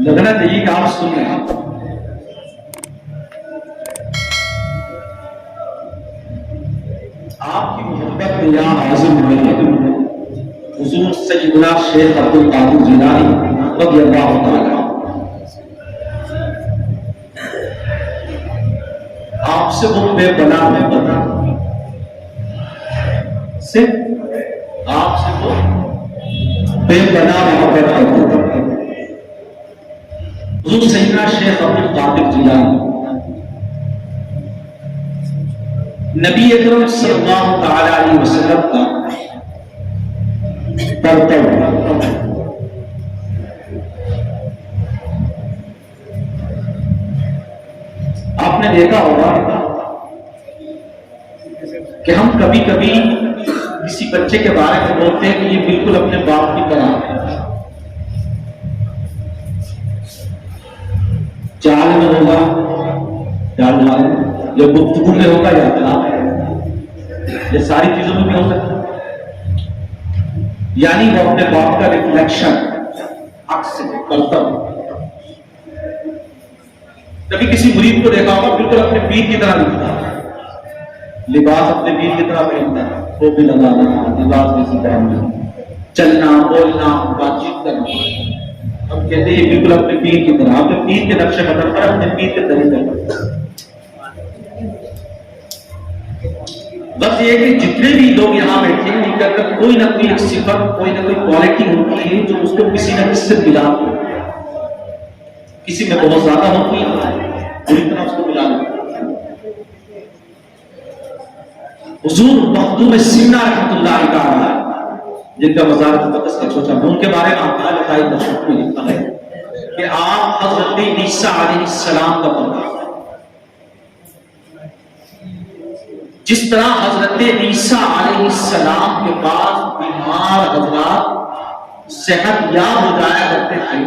لگنا چاہیے کہ آپ سن رہے ہیں. آپ کی محبت میں یہاں حاضر ہوئے ہیں حضور سیدنا شیخ عبد القادر جیلانی رضی اللہ تعالیٰ. آپ سے وہ بے پناہ محبت سے آپ سے وہ بے پناہ محبت کرتے ہیں. حضور سیدنا شیخ عبد القادر جیلانی نبی اکرم صلی اللہ تعالی علیہ وسلم کا پرتو. آپ نے دیکھا ہوگا کہ ہم کبھی کبھی کسی بچے کے بارے میں بولتے ہیں کہ یہ بالکل اپنے باپ کی طرح ہے. چال میں ہوگا چال یا گفتگو میں ہوگا یا اطلاع ہے، یہ ساری چیزوں میں بھی ہو سکتا ہے. یعنی وہ اپنے باپ کا ریفلیکشن عکس کرتا ہوں. کبھی کسی مرید کو دیکھا ہوگا بالکل اپنے پیر کی طرح دکھتا ہے، لباس اپنے پیر کی طرح پہنتا ہے، وہ بھی لگانا لباس جیسی پہننا، چلنا بولنا بات چیت کرنا. ہم کہتے ہیں بالکل اپنے پیر کی طرح، اپنے پیر کے نقش قدم پر اپنے پیر کے طریقے پر. بس یہ کہ جتنے بھی لوگ یہاں بیٹھے ہیں ان کے اندر کوئی نہ کوئی ایک صفت کوئی نہ کوئی کوالٹی ہوتی ہے جو اس کو کسی نہ کسی سے ملا ہو. کسی میں بہت زیادہ ہوتی ہے پوری طرح اس کو ملا دو. حضور مخدوم سینا رحمۃ اللہ تعالی جن کا وزارت مقدس کا سوچا ان کے بارے میں آپ نے بتائی لکھا ہے کہ آپ حضرت عیسیٰ علیہ السلام کا پڑھا. جس طرح حضرت عیسیٰ علیہ السلام کے پاس بیمار حضرات صحت یاب ہو جایا کرتے تھے،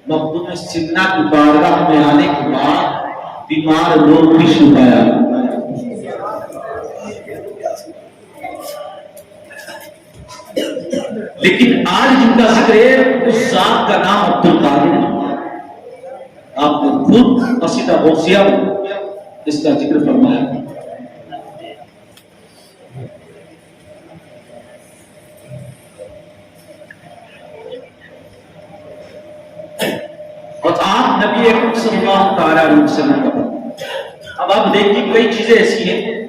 مخدوم سینا کی بارگاہ میں آنے کے بعد بیمار لوگ بھی شفایا. لیکن آج جن کا ذکر ہے اس ذات کا نام عبد القادر ہے. آپ نے خود قصیدہ غوثیہ اس کا ذکر فرمایا. اور آپ نبی اکرم صلی اللہ تعالی علیہ وسلم کا. اب آپ دیکھیے کئی چیزیں ایسی ہیں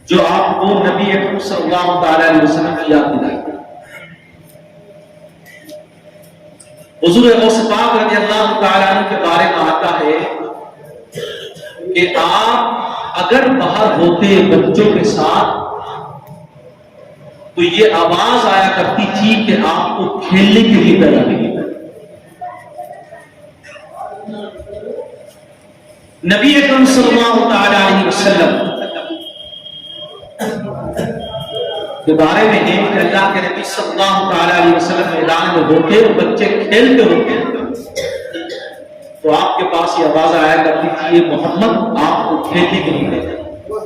جو آپ کو نبی اکرم صلی اللہ تعالی علیہ وسلم کی یاد دلائیں. حضور غوث پاک رضی اللہ تعالیٰ عنہ کے بارے میں آتا ہے کہ آپ اگر باہر ہوتے بچوں کے ساتھ تو یہ آواز آیا کرتی تھی کہ آپ کو کھیلنے کے لیے پیدا کی. نبی اکرم صلی اللہ تعالیٰ علیہ وسلم کے بارے میں ہے کہ اللہ کے نبی صلی اللہ تعالیٰ علیہ وسلم میدان میں ہوتے اور بچے کھیلتے ہوتے تو آپ کے پاس یہ آواز آیا کرتی تھی یہ محمد آپ کو کھیلنے کے لیے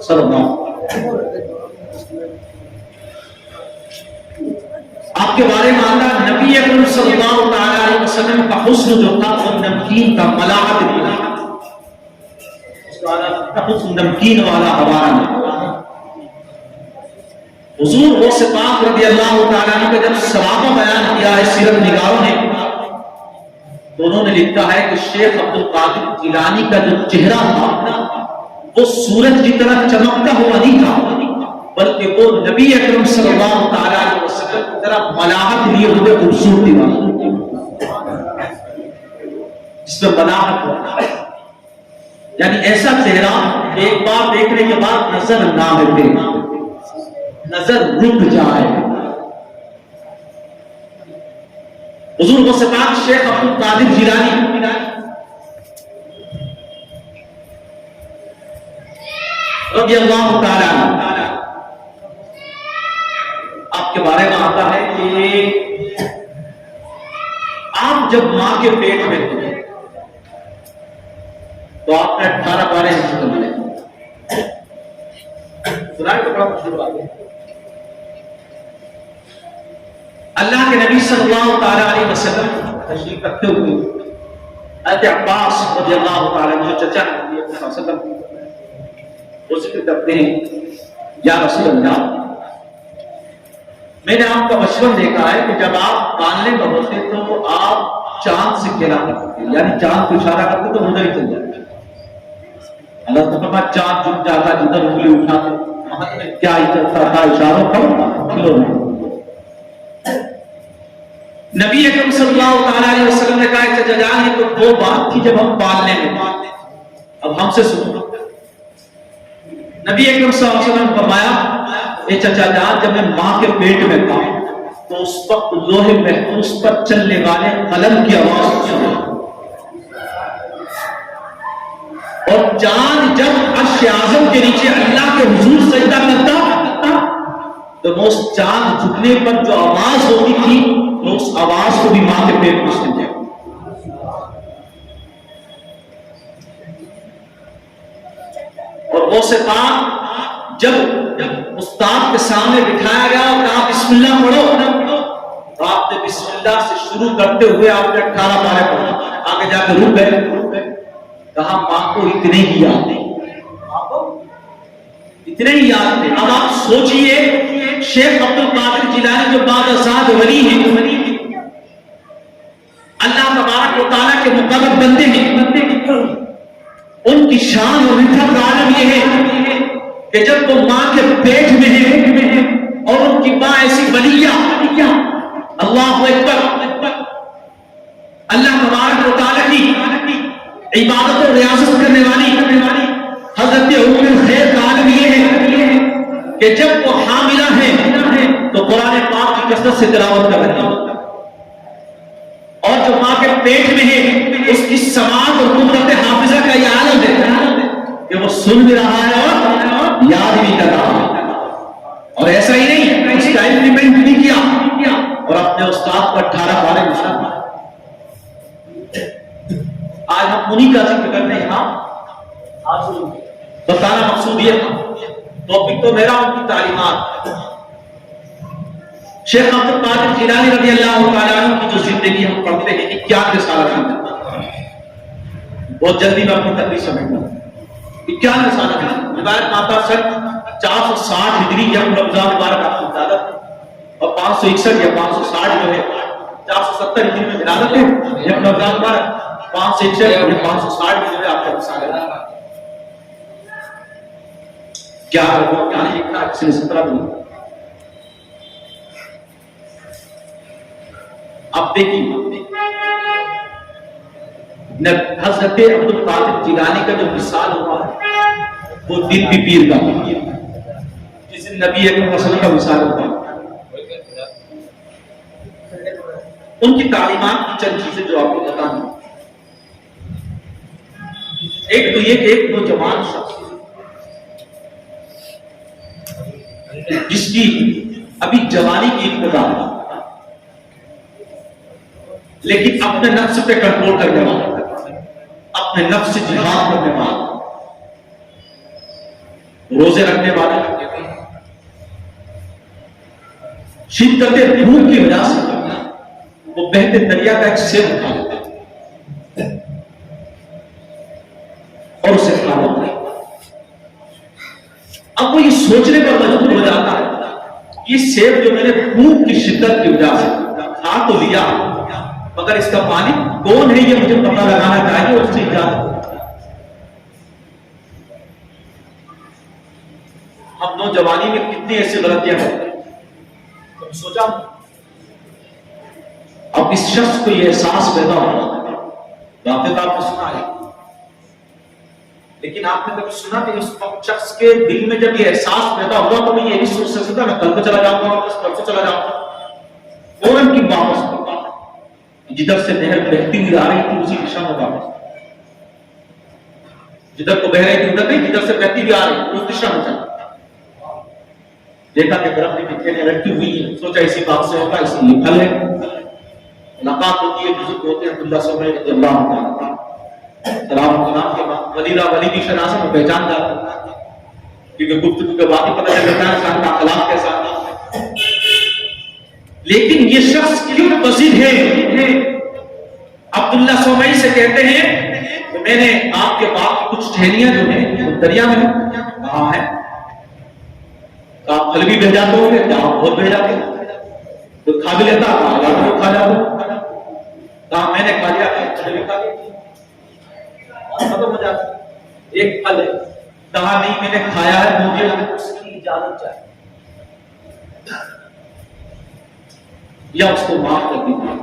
صلی اللہ. آپ کے بارے میں آتا نبی اکرم صلی اللہ تعالیٰ علیہ وسلم کا حسن جو تھا وہ نمکین کا ملاحت دیا. حسن نمکین والا ہمارا حضور غوث پاک رضی اللہ تعالیٰ عنہ کا جب صحابہ بیان کیا ہے سیرت نگاروں نے تو انہوں نے لکھا ہے کہ شیخ عبد القادر جیلانی کا جو چہرہ تھا وہ سورج کی طرح چمکتا ہوا نہیں تھا بلکہ وہ نبی اکرم صلی اللہ تعالیٰ علیہ وسلم کی طرح ملاحت لیے ہوئے خوبصورتی والا جس میں ملاحت ہوا. یعنی ایسا چہرہ ایک بار دیکھنے کے بعد نظر نہ ہٹے، نظر رک جائے. حضور غوث پاک شیخ عبد القادر جیلانی رضی اللہ تعالیٰ آپ کے بارے میں آتا ہے کہ آپ جب ماں کے پیٹ میں تھے تو آپ نے 18 پارے حفظ کر لے. سنائے تو بڑا مشہور بات ہے. اللہ کے نبی صلی اللہ تعالی علیہ وسلم تشریف رکھتے ہوئے حضرت عباس رضی اللہ تعالیٰ عنہ جو چچا ہیں نبی صلی اللہ علیہ وسلم وہ ذکر کرتے ہیں یا رسول اللہ میں نے آپ کا بچپن دیکھا ہے کہ جب آپ کاننے میں ہوتے تو آپ چاند سے کھیلا کرتے تھے، یعنی چاند کو اشارہ کرتے تو ادھر ہی چل جاتے. اللہ تعالیٰ چاند جھک جاتا جدھر انگلی اٹھاتے کیا ہی چلتا تھا اشاروں پر کھلونے. نبی اکرم صلی اللہ تعالیٰ علیہ وسلم نے کہا چچا جان یہ تو دو بات تھی جب ہم پالنے میں، اب ہم سے سنو. نبی اکرم صلی اللہ علیہ وسلم نے فرمایا اے چچا جان جب میں ماں کے پیٹ میں تھا تو اس وقت لوح محفوظ پر چلنے والے قلم کی آواز سنی، اور چاند جب عرش اعظم کے نیچے اللہ کے حضور سجدہ کرتا تو وہ اس چاند جھکنے پر جو آواز ہوتی تھی تو اس آواز کو بھی ماں کے پیٹ میں سن جائے. اور وہ صفات جب استاد کے سامنے بٹھایا گیا اور کہا بسم اللہ پڑھو، تو آپ نے بسم اللہ سے شروع کرتے ہوئے آپ نے 18 پارے پڑھا، آگے جا کے رک گئے. کہا ماں کو اتنے ہی یاد نہیں، اتنے ہی یاد تھے. اب آپ سوچئے شیخ عبد القادر جیلانی جو بادشاہ ولی ہیں، اللہ تبارک و تعالیٰ کے مقرب بندے ہیں، ان کی شان اور رفعت کا عالم یہ ہے کہ جب وہ ماں کے پیٹ میں ہے اور ان کی ماں ایسی ولیہ اللہ اکبر اللہ تبارک و تعالیٰ کی عبادت و ریاضت کرنے والی حضرت ام الخیر کا عالم یہ ہے کہ جب وہ حاملہ ہے تو قرآن پاک کی کثرت سے تلاوت کر رہی ہے، اور جو ماں کے پیٹ میں ہے اس کی سماعت اور قدرت حافظہ کا یہ عالم ہے کہ وہ سن بھی رہا ہے اور یاد بھی کر رہا ہے. اور ایسا ہی نہیں، اس کا امپلیمنٹ بھی کیا اور اپنے استاد پر 18 پارے نشان مارے. آج ہم انہی کا ذکر کرنے یہاں بتانا مقصود یہ تھا. ٹاپک تو میرا ان کی تعلیمات. شیخ عبد القادر جیلانی رضی اللہ تعالیٰ عنہ کی جو زندگی ہم پڑھتے ہیں 51 رسالہ تھی، بہت جلدی میں اپنی تقریر سمجھتا ہوں. 51 رسالہ تھی. روایت ماتا سن 460 ہجری یا رمضان مبارک آپ کی ولادت، اور 561 یا 560 جو ہے 470 ہجری میں ولادت ہے یا رمضان مبارک، 561 یا 560 میں جو ہے آپ کا رسالہ. کیا لکھا کسی نے 17 میں. اب دیکھیے حضرت عبد القادر جیلانی کا جو مثال ہوا ہے وہ دن بھی پیر کا جس دن نبی اکرم صلی اللہ علیہ وسلم کا مثال ہوتا ہے. ان کی تعلیمات کی چند چیزیں جو آپ کو بتانا. ایک تو یہ کہ ایک نوجوان شخص جس کی ابھی جوانی کی ابتدا لیکن اپنے نفس پہ کنٹرول کرنے والا، اپنے نفس سے جہاد کرنے والا، روزے رکھنے والا، شدت بھوک کی وجہ سے وہ بہتے دریا کا ایک سیب اٹھا لیتا اور اسے کھا لیتا. اب وہ یہ سوچنے پر مجبور ہو جاتا ہے یہ سیب جو میں نے بھوک کی شدت کی وجہ سے کھا تو لیا مگر اس کا مالک کون ہے یہ مجھے پتہ لگانا چاہیے اور اس سے اجازت. ہم نوجوانی میں کتنی ایسی غلطیاں کرتے ہیں. سوچا اب اس شخص کو یہ احساس پیدا ہونا، باتیں تو آپ نے سنا ہے لیکن آپ نے کبھی سنا کہ اس شخص کے دل میں جب یہ احساس پیدا ہوا تو میں یہ نہیں سوچ سکتا میں کل کو چلا جاؤں گا واپس کل سے چلا جاؤں گا. فوراً کی واپس ہوگا، جدھر سے نہر بہتی ہوئی آ رہی تھی اسی دشا میں واپس، جدھر کو بہ رہی تھی ادھر نہیں، جدھر سے بہتی ہوئی آ رہی تھی اس دشا میں چلا. دیکھا کہ درخت کی پتیاں لٹکی ہوئی ہیں، سوچا اسی بات سے ہوگا اسی لیے پھل ہے. ملاقات ہوتی ہے، بزرگ ہوتے ہیں عبداللہ صبح رضی اللہ عنہ سلام سلام کے بعد ولیدہ ولی کی شناخت میں پہچان جاتا ہے کیونکہ گفتگو کے بعد ہی پتہ چلتا ہے انسان کا اخلاق کیسا ہے. لیکن یہ شخص کیوں پذیر ہے عبداللہ سومئی سے کہتے ہیں کہ میں نے آپ کے باغ کی کچھ ٹہنیاں جو ہیں دریا میں کہاں ہے؟ آپ پھل بھی بہ جاتے ہوں گے، کیا آپ بہت بہ جاتے ہیں؟ تو کھا بھی لیتا کھا جاتا، کہا میں نے کھا لیا، ختم ہو جاتا ایک پھل ہے، کہا نہیں میں نے کھایا ہے، مجھے اس کی اجازت چاہیے یا اس کو معاف کر دیجیے،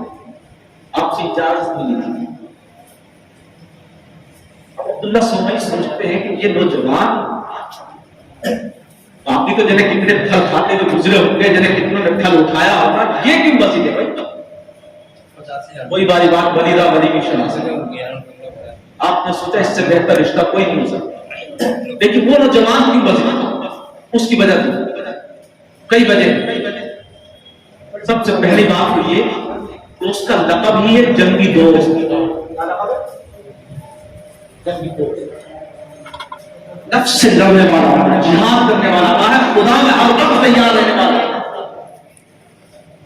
آپ سے اجازت ملی تھی۔ اب عبداللہ سومئی سمجھتے ہیں کہ یہ نوجوان آپ بھی تو جنہیں کتنے پھل کھاتے ہوئے گزرے ہوں گے، جنہیں کتنے نے پھل اٹھایا ہوگا، یہ کیوں بسی ہے بھائی؟ کوئی باری بات بلی دا بلی کی شناس ہے، آپ نے سوچا اس سے بہتر رشتہ کوئی نہیں ہو سکتا، لیکن وہ نوجوان کیوں بسی تھا؟ اس کی وجہ تھی کئی وجہ۔ سب سے پہلی بات تو یہ کہ اس کا لقب ہی ہے جنگی دوست، نفس سے لڑنے والا، جہاد کرنے والا، خدا میں ہر وقت تیار رہنے والا۔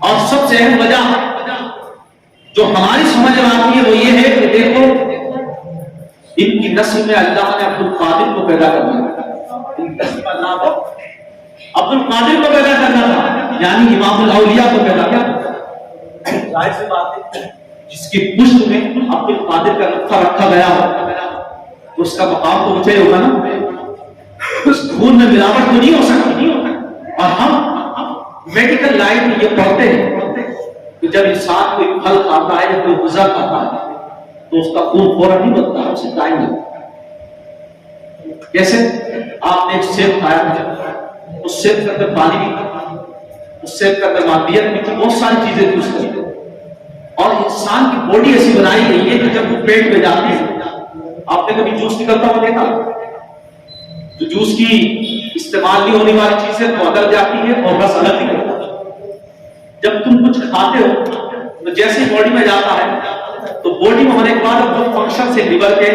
اور سب سے اہم وجہ جو ہماری سمجھ میں آتی ہے وہ یہ ہے کہ دیکھو ان کی نسل میں اللہ نے عبد القادر کو پیدا کرنا تھا، عبد القادر کو پیدا کرنا تھا، یعنی امام الاولیاء کو پیدا کیا؟ ظاہر سی بات ہے جس کی پشت میں عبد القادر کا نقطہ رکھا گیا ہو تو اس کا مقام تو اونچا ہی ہوگا نا، اس خون میں ملاوٹ تو نہیں ہو سکتی۔ اور ہم میڈیکل لائن میں یہ پڑھتے ہیں کہ جب انسان کوئی پھل کھاتا ہے یا کوئی غذا کھاتا ہے تو اس کا خون فوراً نہیں بنتا، اسے ٹائم لگتا ہے۔ کیسے؟ آپ نے ایک سیب کھایا، اس سیب کے اندر پانی بھی تھا، اس سیب کے اندر مادیت بھی تھی، بہت ساری چیزیں تھی اس کے اندر، اور انسان کی باڈی ایسی بنائی گئی ہے کہ جب وہ پیٹ میں جاتی ہے، آپ نے کبھی جوس نکلتا ہوا دیکھا؟ جو جوس کی استعمال نہیں ہونے والی چیزیں تو اندر جاتی ہے اور رس الگ نکلتا ہے۔ جب تم کچھ کھاتے ہو تو جیسے باڈی میں جاتا ہے تو باڈی میں ہونے کے بعد وہ فنکشن سے لیور کے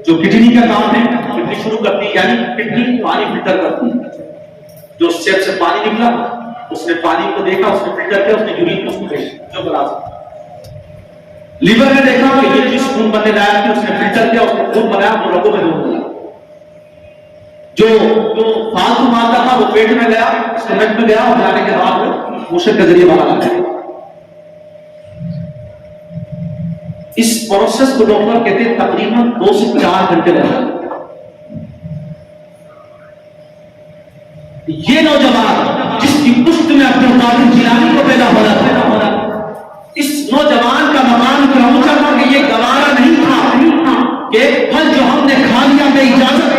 جو کڈنی کا کام ہے، کڈنی شروع کرتی ہے، یعنی کڈنی پانی فلٹر کرتی ہے۔ جو سیب سے پانی نکلا اس نے پانی کو دیکھا، اس نے فلٹر کیا، اس نے یورین کو بھیجا جو برابر۔ لیور نے دیکھا کہ یہ چیز خون بننے لائق تھی، اس نے فلٹر کیا، اس نے خون بنایا، وہ رگوں میں دودھ بنا۔ جو فالتو مادہ تھا وہ پیٹ میں گیا، اسٹمک میں گیا، اور جانے کے بعد موشن کے ذریعے باہر آ گیا۔ اس پروسیس کو ڈاکٹر کہتے ہیں تقریباً 2 سے 4 گھنٹے لگا۔ یہ نوجوان جس کی پشت میں عبد القادر جیلانی کو پیدا ہو رہا تھا، اس نوجوان کا مقام اتنا اونچا تھا کہ یہ گوارا نہیں تھا کہ ایک پھل جو ہم نے کھا لیا بے اجازت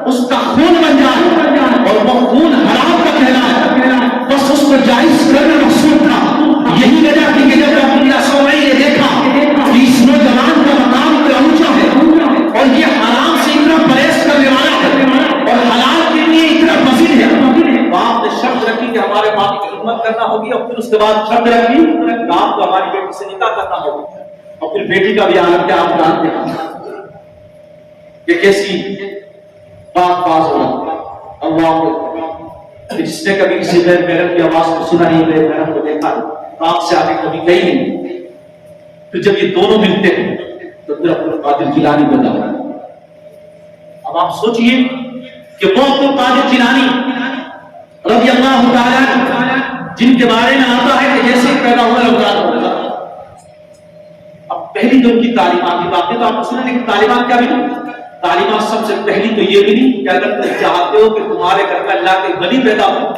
اس کا خون بن جائے اور وہ خون حرام کا کہلائے، بس اس کو جائز کرنا مقصود تھا۔ یہی وجہ تھی کہ جب عبداللہ سومئی نے دیکھا کہ اس نوجوان کا مقام اتنا اونچا ہے اور یہ حرام سے اتنا پرہیز کرنے والا ہے اور حلال کے لیے اتنا پسند ہے، آپ نے شرط رکھی کہ ہمارے باپ کی خدمت کرنا ہوگی، اور پھر اس کے بعد شرط رکھی کہ آپ کو ہماری بیٹی سے نکاح کرنا ہوگا، اور پھر بیٹی کا بھی عالم کیا آپ جانتے ہیں کہ کیسی پاک باز ہو اللہ کہ جس نے کبھی کسی غیر محرم کی آواز کو سنا نہیں، غیر محرم کو دیکھا آپ سے آگے کبھی گئی نہیں، پھر جب یہ دونوں ملتے ہیں تو پھر عبد القادر جیلانی بنا۔ اب آپ سوچئے کہ وہ عبد القادر جیلانی رضی اللہ تعالیٰ جن کے بارے میں آتا ہے کہ جیسے پیدا ہوا اولاد ہوگا۔ اب پہلی جو ان کی تعلیمات کی بات ہے تو آپ کو سنیں، لیکن تعلیمات کیا بھی نہیں؟ تعلیمات سب سے پہلی تو یہ بھی نہیں کہ اگر تم چاہتے ہو کہ تمہارے گھر میں اللہ کے ولی پیدا ہو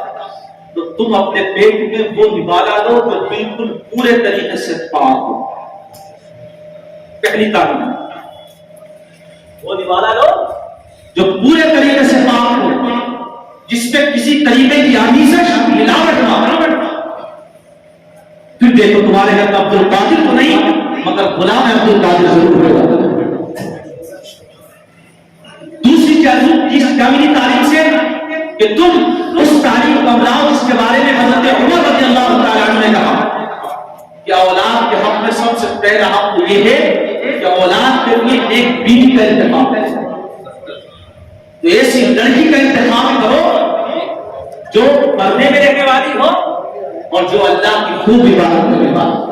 تو تم اپنے پیٹ میں وہ نوالا لو جو بالکل پورے طریقے سے پاک ہو۔ پہلی تعلیم وہ نوالا لو جو پورے طریقے سے پاک ہو، جس پہ کسی طریقے کی آمیزش ملاوٹ نہ ہو۔ پھر دیکھو تمہارے گھر میں عبد القادر تو نہیں مگر غلام عبد القادر ضرور ہوگا۔ دوسری چیز کاملی تعلیم سے کہ تم اس تعلیم کو اپناؤ جس کے بارے میں حضرت عمر رضی اللہ تعالیٰ عنہ نے کہا کہ اولاد کے حق میں سب سے پہلا حق یہ ہے کہ اولاد کے لیے ایک بیوی کا انتخاب ہے، تو ایسی لڑکی کا انتخاب کرو جو پردے میں رہنے والی ہو اور جو اللہ کی خوب عبادت کرنے والی ہو۔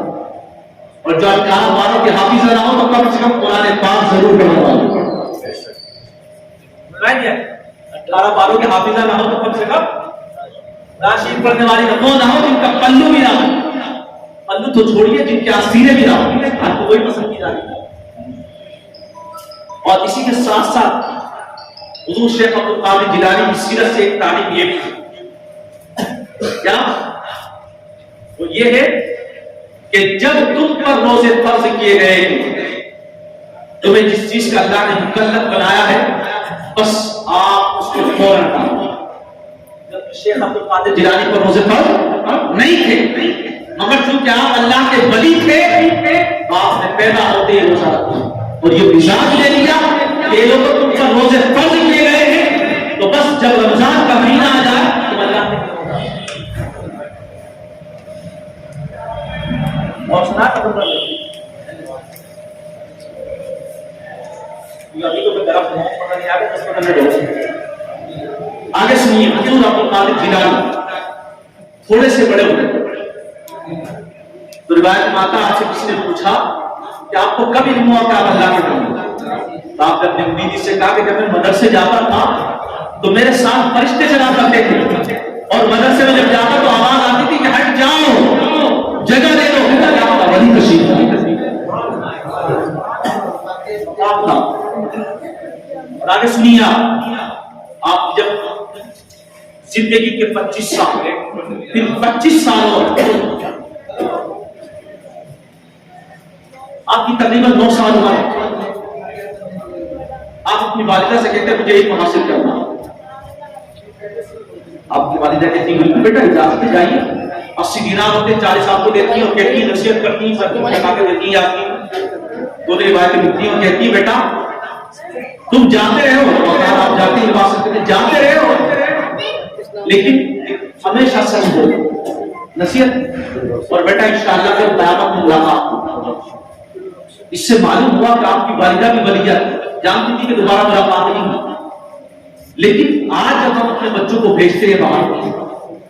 اور اور جو 11-12 کے حافظ نہ ہو تو کم سے کم قرآن پاک ضرور پڑھنے والے 11-12 کے حافظ نہ ہو تو کم سے کم راشد پڑھنے والی وہ نہ ہو جن کا پلو بھی نہ ہو، پلو تو چھوڑیے جن کے آستینے بھی نہ ہو، آپ کو وہی پسند کی جاتی ہے۔ اور اسی کے ساتھ ساتھ حضور شیخ عبد القادر جیلانی کی سیرت سے ایک تعلیم یہ بھی کیا وہ یہ ہے کہ جب تم پر روزے فرض کیے گئے تمہیں جس چیز کا اللہ نے مکلف بنایا ہے بس آپ اس کو فوراً ڈالو۔ جب شیخ عبد القادر جیلانی پر روزے فرض نہیں تھے مگر چونکہ آپ اللہ کے ولی تھے آپ نے پیدا ہوتے ہی روزہ رکھا اور یہ مزاج لے لیا کہ یہ لوگ تم پر روزے فرض کیے گئے ہیں تو بس جب رمضان کا مہینہ آ جائے تو اللہ نے اور سنا ختم کر لیتے ابھی تو میں طرف پتہ نہیں آگے 10 منٹ ہو آگے سنیے حضور عبد القادر جیلانی تھوڑے سے بڑے ہوئے تو روایت میں آتا آپ سے کسی نے پوچھا کہ آپ کو کب علم ہوا کہ آپ اللہ کے بندے تو آپ نے اپنی بیوی سے کہا کہ جب میں مدرسے جاتا تھا تو میرے ساتھ فرشتے چلا کرتے تھے اور مدرسے میں جب جاتا تو آواز آتی تھی کہ ہٹ جاؤ جگہ دے دو ولی تشریف اور آگے سنیے آپ جب زندگی کے 25 سال پھر 25 سالوں آپ کی تقریباً 9 سال عمر ہے آپ اپنی والدہ سے کہتے ہیں مجھے علم حاصل کرنا آپ کی والدہ کہتی ہے بیٹا اجازت سے جائیے 80 دینار ہوتے 40 آپ کو دیتی ہیں اور کہتی ہے نصیحت کرتی ہیں سب کچھ لگا کے دیتی ہیں آپ کی دونوں روایتیں ملتی ہیں اور کہتی ہے بیٹا تم جاتے رہے ہو آپ جاتے ہیں جاتے رہے ہو لیکن ہمیشہ سچ بولو نصیحت اور بیٹا انشاءاللہ پھر قیامت میں ملاقات اس سے معلوم ہوا کہ آپ کی والدہ بھی ولیہ جانتی تھی کہ دوبارہ ملاقات نہیں ہوگی لیکن آج جب ہم اپنے بچوں کو بھیجتے ہیں باہر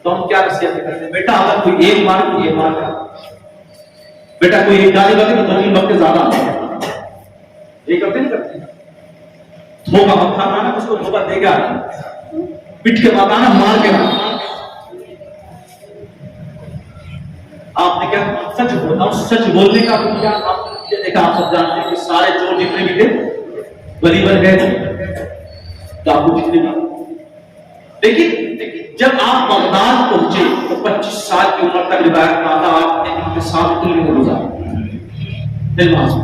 تو ہم کیا نصیحت کرتے ہیں بیٹا اگر کوئی ایک مار کوئی ایک مار کر بیٹا کوئی ایک گالی بگے تو 2-3 وقت زیادہ یہ کرتے نہیں کرتے دھوکہ مت کھانا اس کو دھوکہ دے گا پٹ کے مانا مار کے آپ نے کیا سچ بولنا سچ بولنے کا کیا آپ دیکھا آپ سب جانتے ہیں کہ سارے چور جتنے بھی تھے ولی بن گئے تو آپ کو جتنے بھی لیکن جب آپ بغداد پہنچے تو 25 سال کی عمر تک روایت میں آتا آپ نے ان کے ساتھ علم گزارا علم حاصل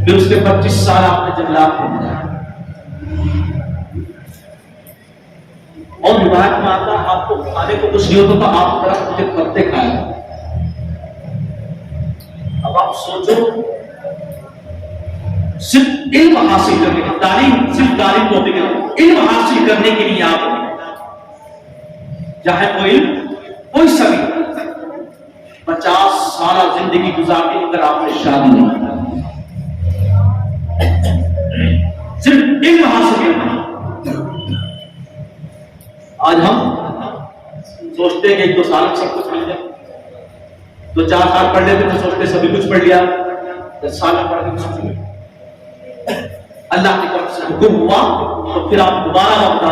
پھر اس کے 25 سال آپ نے جنگلات میں گزارا اور روایت میں آتا آپ کو کھانے کو کچھ نہیں ہوتا تو آپ درخت کے پتے کھائے اب آپ سوچو صرف علم حاصل کرنے کی تعلیم صرف تعلیم کو علم حاصل کرنے کے لیے آپ چاہے وہ علم کوئی سبھی 50 سالہ زندگی گزارنے اگر آپ نے شادی نہیں صرف علم حاصل کرنا آج ہم سوچتے ہیں کہ 1-2 سال سب کچھ مل جائے 2-4 سال پڑھ لیتے تو سوچتے سبھی کچھ پڑھ لیا 10 سال پڑھ کے کچھ نہیں اللہ کی طرف سے حکم ہوا تو پھر آپ دوبارہ وقت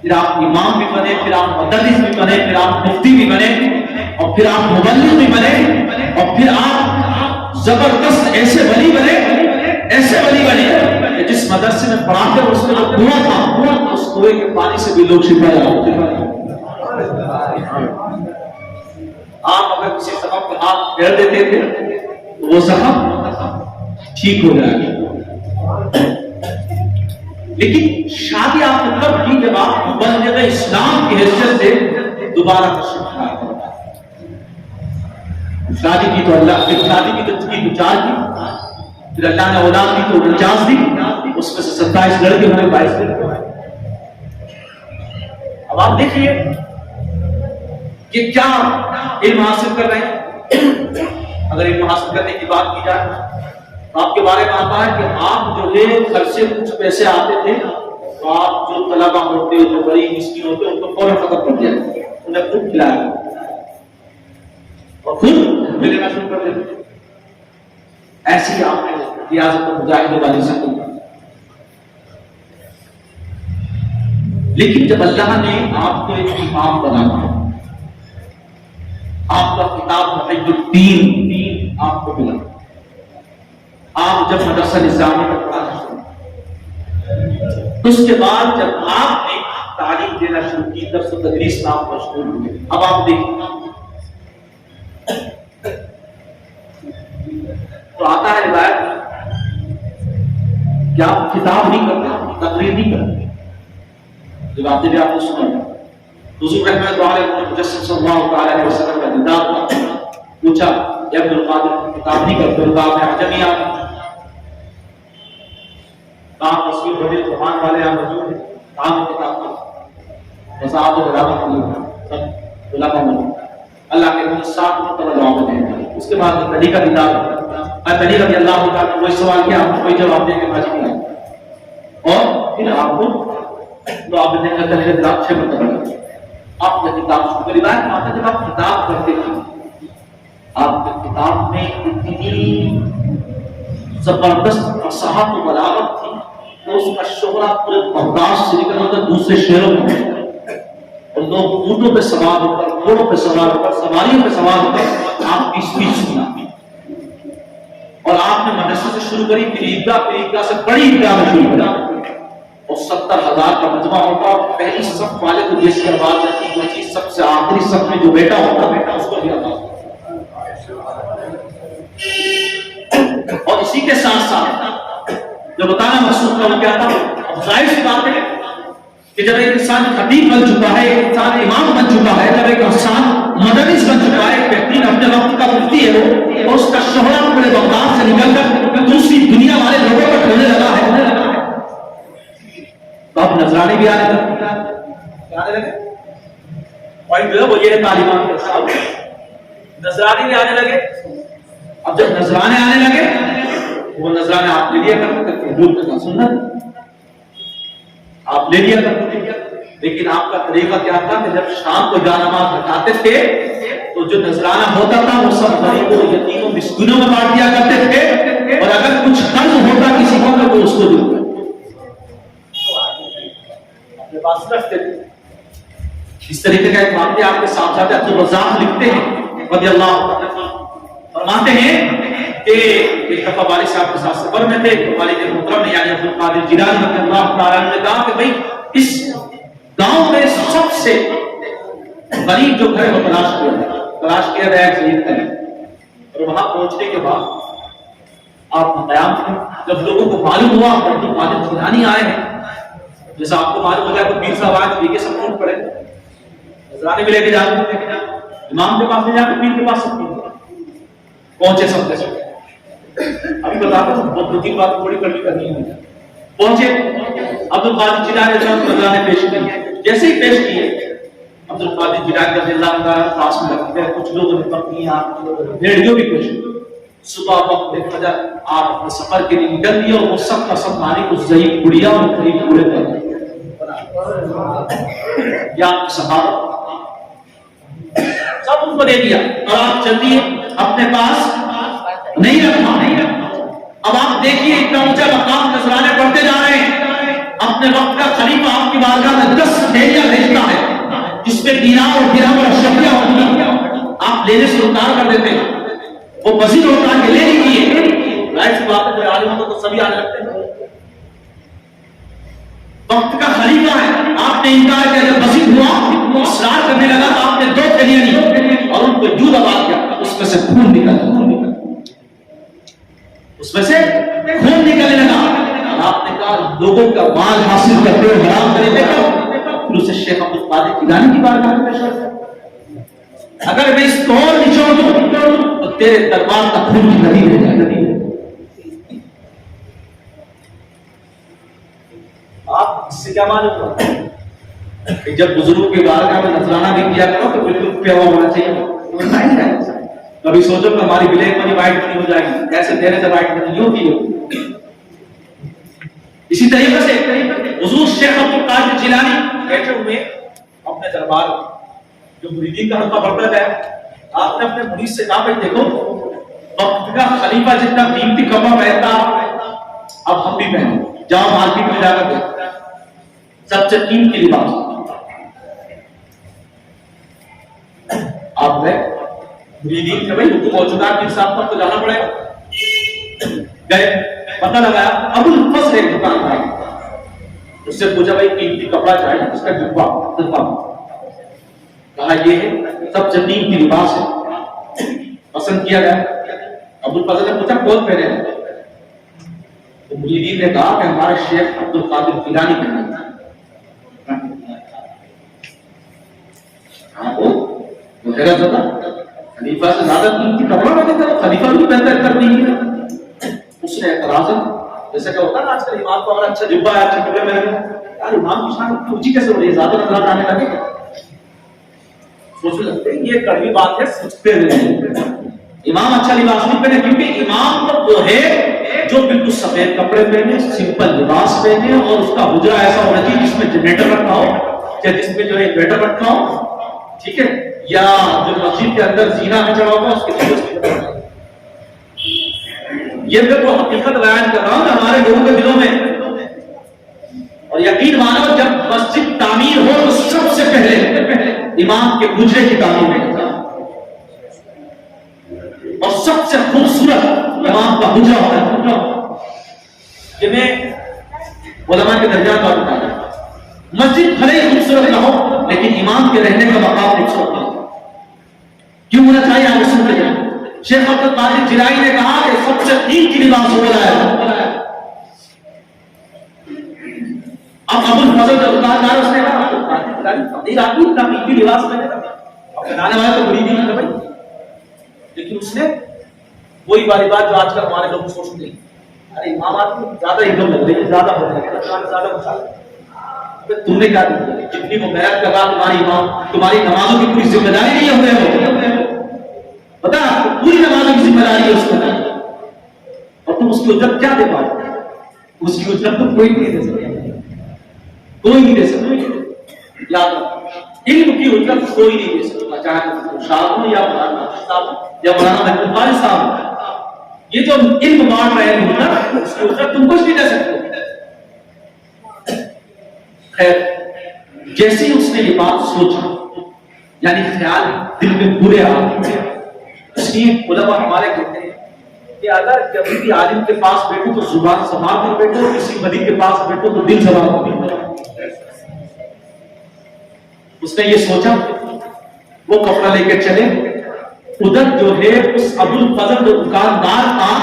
پھر آپ امام بھی بنے پھر آپ مدرس بھی بنے پھر آپ مفتی بھی بنے اور پھر آپ مبلغ بھی بنے اور پھر آپ زبردست ایسے ولی بنے جس مدرسے میں پڑھاتے اس میں جو کنواں تھا اس کنویں کے پانی سے بھی لوگ شفا ہوتے آپ اگر کسی زخم پہ ہاتھ پھیر دیتے تھے تو وہ زخم ٹھیک ہو جائے گا لیکن شادی آپ نے تب کی جب آپ مبلغ اسلام کی حیثیت سے دوبارہ شادی کی تو اللہ شادی کی تو 4 کی پھر اللہ نے اولاد دی تو 49 دی اس میں سے 27 لڑکے ہوئے 22 لڑکے ہوئے اب آپ دیکھیے کہ کیا علم حاصل کر رہے ہیں اگر علم حاصل کرنے کی بات کی جائے تو آپ کے بارے میں آتا ہے کہ آپ جو ہے گھر سے کچھ پیسے آتے تھے تو آپ جو طلبہ ہوتے جو غریب مسکین ہوتے ان کو فوراً ختم کر دیا انہیں خود کھلایا اور خود جھوٹے لینا شروع کر دیتے. ایسی آپ نے ریاضت مجاہد والی سکون. لیکن جب اللہ نے آپ کو ایک امام بنایا، آپ کا کتاب محی الدین آپ کو ملا، آپ جب مدرسہ نظامی میں پڑھانا شروع، اس کے بعد جب آپ نے تعلیم دینا شروع کی، درس و تدریس نام مشغول ہوئے. اب آپ دیکھیں تو آتا ہے روایت کہ آپ کتاب نہیں کرتے، تقریر نہیں کرتے. جب آپ نے آپ کو سنا حضور رحمۃ اللہ علیہ مجسم صلی اللہ علیہ وسلم کا دیدار پوچھا کہ عبد القادر کتاب نہیں کرتے، کتاب میں عجمی آپ کام تصویر بڑے زبان والے آپ موجود ہیں، کام کتاب کا بس آپ کو برابر سب علماء میں اللہ کے ان 7 مرتبہ جواب دیں. اس کے بعد علی کا دیدار علی رضی اللہ تعالیٰ وہی سوال کیا، آپ کو کوئی جواب دے کے بچ نہیں آیا، اور پھر آپ کو تو آپ نے کہا کہ کتاب 6 مرتبہ آپ نے کتاب شروع کری. روایت میں آتا ہے جب آپ کتاب کرتے تھے آپ کی کتاب میں اتنی زبردست فصاحت و بلاغت تھی کہ اس کا شہرہ پورے بغداد سے نکل ہوتا دوسرے شہروں میں، اور لوگ اونٹوں پہ سوار ہو کر، گھوڑوں پہ سوار ہو کر، سواریوں پہ سوار ہو کر آپ کی اسپیچ سنا. اور آپ نے مدرسے سے شروع کری، پھر عیدگاہ سے بڑی عیدگاہ میں شروع کری، اور 70,000 کا مجمع ہوتا، اور پہلی صف والے کو جیسی آواز رہتی ویسی سب سے آخری صف میں جو بیٹا ہوتا اس کو بھی آواز. اور اسی کے ساتھ ساتھ جو بتانا مقصود کا وہ کیا تھا، ظاہر سی بات ہے کہ جب ایک انسان خطیب بن چکا ہے، ایک انسان امام بن چکا ہے، جب ایک انسان مدرس بن چکا ہے، ایک بہترین اپنے وقت کا مفتی ہے وہ، اور اس کا شہرہ پورے بغداد سے نکل کر دوسری دنیا والے لوگوں پر ہونے لگا ہے، تو اب نذرانے بھی آنے لگے. اور جو ہے وہ یہ تعلیمات کے ساتھ نذرانے بھی آنے لگے. اب جب نذرانے آنے لگے وہ نذرانے آپ لے لیا کرتے تھے، حضور کا سنت آپ لے لیا کرتے تھے. لیکن آپ کا طریقہ کیا تھا کہ جب شام کو جانماز رکھاتے تھے تو جو نذرانہ ہوتا تھا وہ سب غریبوں، یتیموں، مسکینوں میں بانٹ دیا کرتے تھے، اور اگر کچھ قرض ہوتا کسی کو تو اس کو دیتے اپنے پاس رکھتے تھے. اس طریقے کا ایک واقعہ آپ کے ساتھ ساتھ عبد الرزاق لکھتے ہیں رضی اللہ عنہ، فرماتے ہیں کہ ایک دفعہ والد صاحب کے ساتھ سفر میں تھے، والد محترم نے یعنی عبد القادر جیلانی رضی اللہ تعالیٰ عنہ نے کہا کہ بھائی اس گاؤں میں سب سے غریب جو گھر ہے وہ تلاش کیا گیا خرید کریں. اور وہاں پہنچنے کے بعد آپ قیام تھے، جب لوگوں کو معلوم ہوا عبد القادر جیلانی آئے ہیں، جیسا آپ کو معلوم ہو گیا تو پیر صاحب آئے تو سب ٹوٹ پڑے، نذرانے بھی لے کے جاتے، امام کے پاس لے جاتے، پیر کے پاس سب پہنچے. سب کے سب ابھی بتاتا ہوں، بہت دو تین بات تھوڑی کڑی کرنی ہے. پہنچے عبد القادر جیلانی نذرانے پیش کیے. جیسے ہی پیش کیے عبد القادر جیلانی رضی اللہ عنہ پاس میں رکھ گئے. کچھ لوگوں نے پکیاں ریڈیو بھی پیش کیا. صبح وقت فجر آپ اپنے سفر کے لیے نکل دیے، اور وہ سب کا سب مانے کو ضعیف گڑیا اور قریب پورے کر دیا. یا صحابہ سب ان کو دے دیا، اور آپ چلتی اپنے پاس نہیں رکھا. اب آپ دیکھیے اتنا اونچا مقام نذرانے پڑھتے جا رہے ہیں، اپنے وقت کا خلیفہ آپ کی بارگاہ میں 10 تھیلیاں بھیجتا ہے جس پہ دینار اور درہم اور اشرفیاں ہوتی ہیں، آپ لینے سے انکار کر دیتے ہیں. وہ وزیر ہوتا کہ لے لیجیے، ظاہر سی بات ہے کوئی عالم ہوتا تو سبھی آنے لگتے ہیں. وقت کا خلیفہ ہے، آپ نے انکار کیا. جب وزیر ہوا اصرار کرنے لگا تو آپ نے 2 تھیلیاں لی اور ان کو یوں دبا دیا، اس میں سے خون نکلا، اس میں سے خون نکلنے لگا. آپ نے کہا لوگوں کا مال حاصل کرتے ہوئے حرام کرے گا. پھر اسے شیخ عبد القادر جیلانی کی بارگاہ میں پیش کر، اگر میں اس کو نچوڑ دوں تو تیرے دربار کا خون کی ندی رہ جائے گی. آپ اس سے کیا معلوم ہوا کہ جب بزرگوں کے بارگاہ میں نذرانہ بھی کیا کرو تو بالکل پیوا ہونا چاہیے. کبھی سوچو کہ ہماری بلیک منی وائٹ منی ہو جائے گی، ایسے دینے سے وائٹ منی یوں کی ہو. اسی طریقے سے حضور شیخ عبد القادر جیلانی بیٹھے ہوئے اپنے دربار جو مریدین کا حلقہ بڑھتا ہے، آپ نے اپنے مرید سے کہا بھائی دیکھو وقت کا خلیفہ جتنا قیمتی کپڑا پہنتا اب ہم بھی پہنے، جاؤ مارکیٹ میں جا کر دیکھو سب سے قیمتی لباس آپ گئے مریدین کہ بھائی حکم ہو چکا کہ صاحب پر تو جانا پڑے گا، گئے پتہ لگایا ابو الفضل ایک دکان تھا، اس سے پوچھا بھائی قیمتی کپڑا چاہیے، اس کا ڈبہ کہا یہ ہے سب سے قیمتی لباس ہے، پسند کیا گیا۔ ابو الفضل نے پوچھا کون پہنے ہیں؟ تو مریدین نے کہا کہ ہمارے شیخ عبد القادر جیلانی پہنے ہیں۔ وہ حیرت ہوتا خلیفہ سے زیادہ قیمتی کپڑا پہنتا ہے، خلیفہ بھی بہتر کرتی ہے۔ اس نے اعتراض جیسے کہ ہوتا ہے نا آج کل امام کو اگر اچھا جبہ ہے اچھے کپڑے میں یار امام کی شان اونچی کیسے ہو رہی ہے، زیادہ نظر آنے لگے گا، سوچنے لگتے ہیں یہ کڑوی بات ہے، سوچتے رہے امام اچھا لباس نہیں پہنے، کیونکہ امام تو وہ ہے جو بالکل سفید کپڑے پہنے، سمپل لباس پہنے اور اس کا حجرہ ایسا ہونا چاہیے جس میں جنریٹر رکھا ہو یا جس میں جو ہے انورٹر رکھا ہو، ٹھیک ہے، یا جو مسجد کے اندر زینہ میں چڑھا ہوگا اس کے یہ میں وہ حقیقت بیان کر رہا ہوں ہمارے لوگوں کے دلوں میں، اور یقین مانو جب مسجد تعمیر ہو تو سب سے پہلے امام کے حجرے کی تعمیر ہوتا ہے اور سب سے خوبصورت امام کا حجرہ ہوتا ہے۔ یہ میں علماء کے درجات کا بتا رہا ہوں، مسجد بھلے ہی خوبصورت نہ ہو لیکن امام کے رہنے کا مقام خوبصورت نہ ہو، کیوں ہونا چاہیے آپ سنتے جائیں۔ شیخ عبد القادر جیلانی نے کہا کہ سب سے قیمتی لباس ہو رہا ہے۔ اب ابو الفضل جو دکاندار اس نے کہا فقیر آدمی اتنا قیمتی لباس پہنے گا، اب بنانے والا تو غریب ہی ہے بھائی، لیکن اس نے وہی والی بات جو آج کل ہمارے لوگ سوچتے ہیں، ارے امام آدمی زیادہ انکم لگ رہی ہے، زیادہ ہو رہا ہے، زیادہ مشاہدہ، تم نے کیا دیا جتنی وہ غیرت کا کام تمہاری امام تمہاری نمازوں کی پوری ذمہ داری نہیں ہوئے ہو، پتا پوری نمازوں کی ذمہ داری ہے اس کو، اور تم اس کی اجرت کیا دے پاؤ؟ اس کی اجرت تو کوئی نہیں دے سکتا، کوئی نہیں دے سکتا، یاد رکھو علم کی اجرت کوئی نہیں دے سکتا، چاہے شاہ ہو یا مولانا صاحب یا مولانا محمود فاضل صاحب، یہ جو علم بانٹ رہے ہیں نا اس کی اجرت تم کچھ نہیں دے سکتے۔ خیر جیسے اس نے یہ بات سوچا یعنی خیال دل میں برے آ گئے، اس لیے علماء ہمارے کہتے ہیں کہ اگر کبھی بھی عالم کے پاس بیٹھو تو زبان سنبھال کر بیٹھو، کسی ولی کے پاس بیٹھو تو دل سنبھال کر بیٹھو۔ اس نے یہ سوچا وہ کپڑا لے کے چلے، ادھر جو ہے اس ابو الفضل جو دکاندار تھا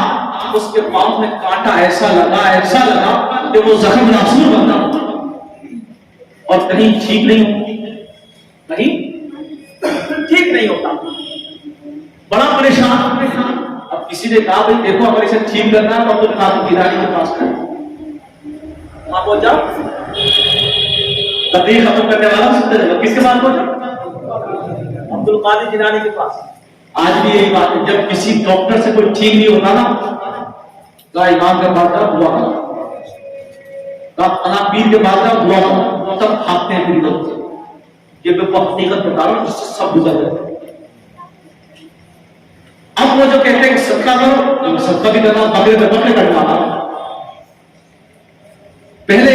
اس کے پاؤں میں کانٹا ایسا لگا کہ وہ زخم ناصور بنا اور کہیں ٹھیک نہیں ہوتا، بڑا پریشان۔ اب کسی نے کہا بھائی دیکھو اگر اسے ٹھیک کرنا ہے تو عبد القادر جیلانی کے پاس کریں، وہاں پہنچ جاؤ، تبلیغ ختم کرنے والا کس کے پاس پہنچا؟ عبد القادر جیلانی کے پاس۔ آج بھی یہی بات ہے، جب کسی ڈاکٹر سے کوئی ٹھیک نہیں ہوتا نا تو امام کے پاس جاؤ دعا کرو، انا پیر کے پاس جاؤ دعا کرو، سب کھاتے ہیں پوری لوگ سے، یہ میں حقیقت بتا رہا ہوں جس سے سب گزر جاتے ہیں۔ اب وہ جو کہتے ہیں کہ صدقہ کرو، صدقہ بھی کرنا، بکرے کٹوانا، پہلے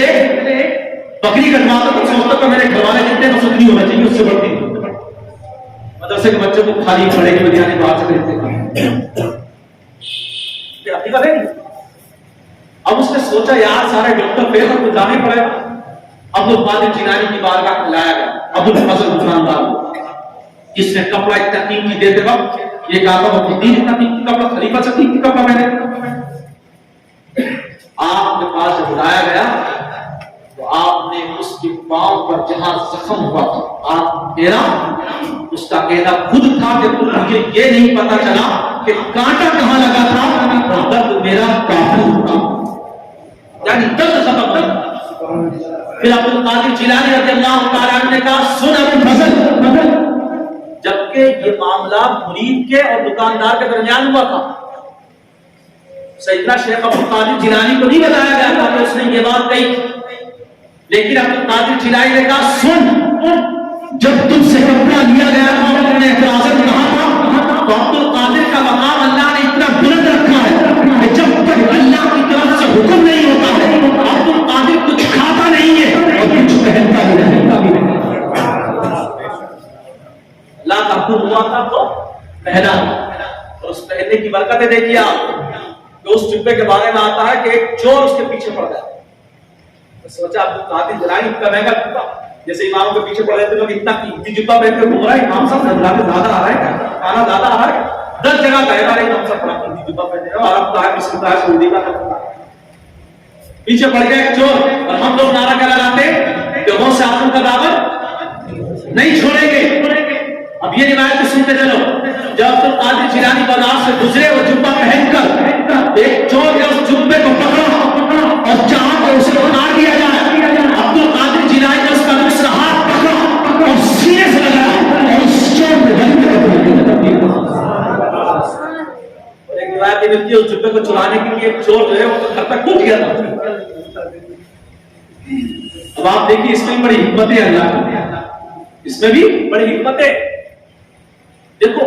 بکری کٹواتا تو سوچتا تھا میرے گھر والے جتنے بس اتنی ہونا چاہیے، اس سے بڑھتی مدرسے کے بچوں کو کھالی پڑے کے بریانی باہر سے دیتے حقیقت ہے نہیں۔ اب اس نے سوچا یار سارے ڈاکٹر فیل تو جانا ہی پڑے گا، عبد القادر جیلانی کی بارگاہ میں لایا گیا ابو الفضل دکاندار، جس نے کپڑا اتنا قیمتی دیتے وقت یہ کہا تھا وہ فقیر اتنا قیمتی کپڑا، خلیفہ سے قیمتی کپڑا پہنے۔ آپ کے پاس جب بلایا گیا تو آپ نے اس کے پاؤں پر جہاں زخم ہوا تھا آپ پھیرا، اس کا کہنا خود تھا کہ مجھے یہ نہیں پتا چلا کہ کانٹا کہاں لگا تھا اور درد میرا کافر تھا، یعنی درد سبب تھا۔ پھر عبد القادر جیلانی رضی اللہ تعالیٰ عنہ نے کہا سن ابو الفضل، جبکہ یہ معاملہ مرید کے اور دکاندار کے درمیان ہوا تھا، سیدنا شیخ عبد القادر جیلانی کو نہیں بتایا گیا تھا کہ اس نے یہ بات کہی، لیکن عبد القادر جیلانی نے کہا سن، جب تم سے کپڑا لیا گیا تھا تم نے اعتراض کہا تھا تو عبد القادر کا مقام اللہ نے اتنا بلند رکھا ہے کہ جب تک اللہ کی طرف سے حکم نہیں ہوتا ہے عبد القادر کچھ کھاتا نہیں ہے اور کچھ پہنتا بھی نہیں. اللہ کا حکم ہوا تھا تو پہنا, اور اس پہننے کی برکتیں دیکھیے آپ کہ اس جبے کے بارے میں آتا ہے کہ ایک چور اس کے پیچھے پڑ جاتا ہے. سوچا عبد القادر جیلانی اتنا مہنگا جبا, جیسے اماموں کے پیچھے پڑ جاتے لوگ اتنا قیمتی جبا پہن کے گھوم رہا ہے, امام صاحب نظرانے زیادہ آ رہا ہے, کھانا زیادہ آ رہا ہے, 10 جگہ کہہ رہا ہے امام صاحب بڑا قیمتی جبا پہن رہے ہیں, عرب کا ہے, مصر کا ہے, سعودی کا ہے. پیچھے پڑ گیا ایک چور, اور ہم لوگ نعرہ کیا لگاتے کہ غوث اعظم کا دعوت نہیں چھوڑیں گے. اب یہ روایت سنتے چلو, جب عبد القادر جیلانی بازار سے گزرے وہ جبہ پہن کر, ایک چور نے اس جبے کو پکڑا اور چاہا کہ اسے اتار دیا جائے. عبد القادر جیلانی نے اس کا دوسرا ہاتھ پکڑا اور سینے سے لگایا اور اس چور کو بند کر دیا. اور ایک روایت یہ ملتی ہے اس جبے کو چرانے کے لیے ایک چور جو ہے وہ تو گھر تک پہنچ گیا تھا. اب آپ دیکھیے اس میں بڑی حکمت ہے اللہ کی, اس میں بھی بڑی حکمت ہے. دیکھو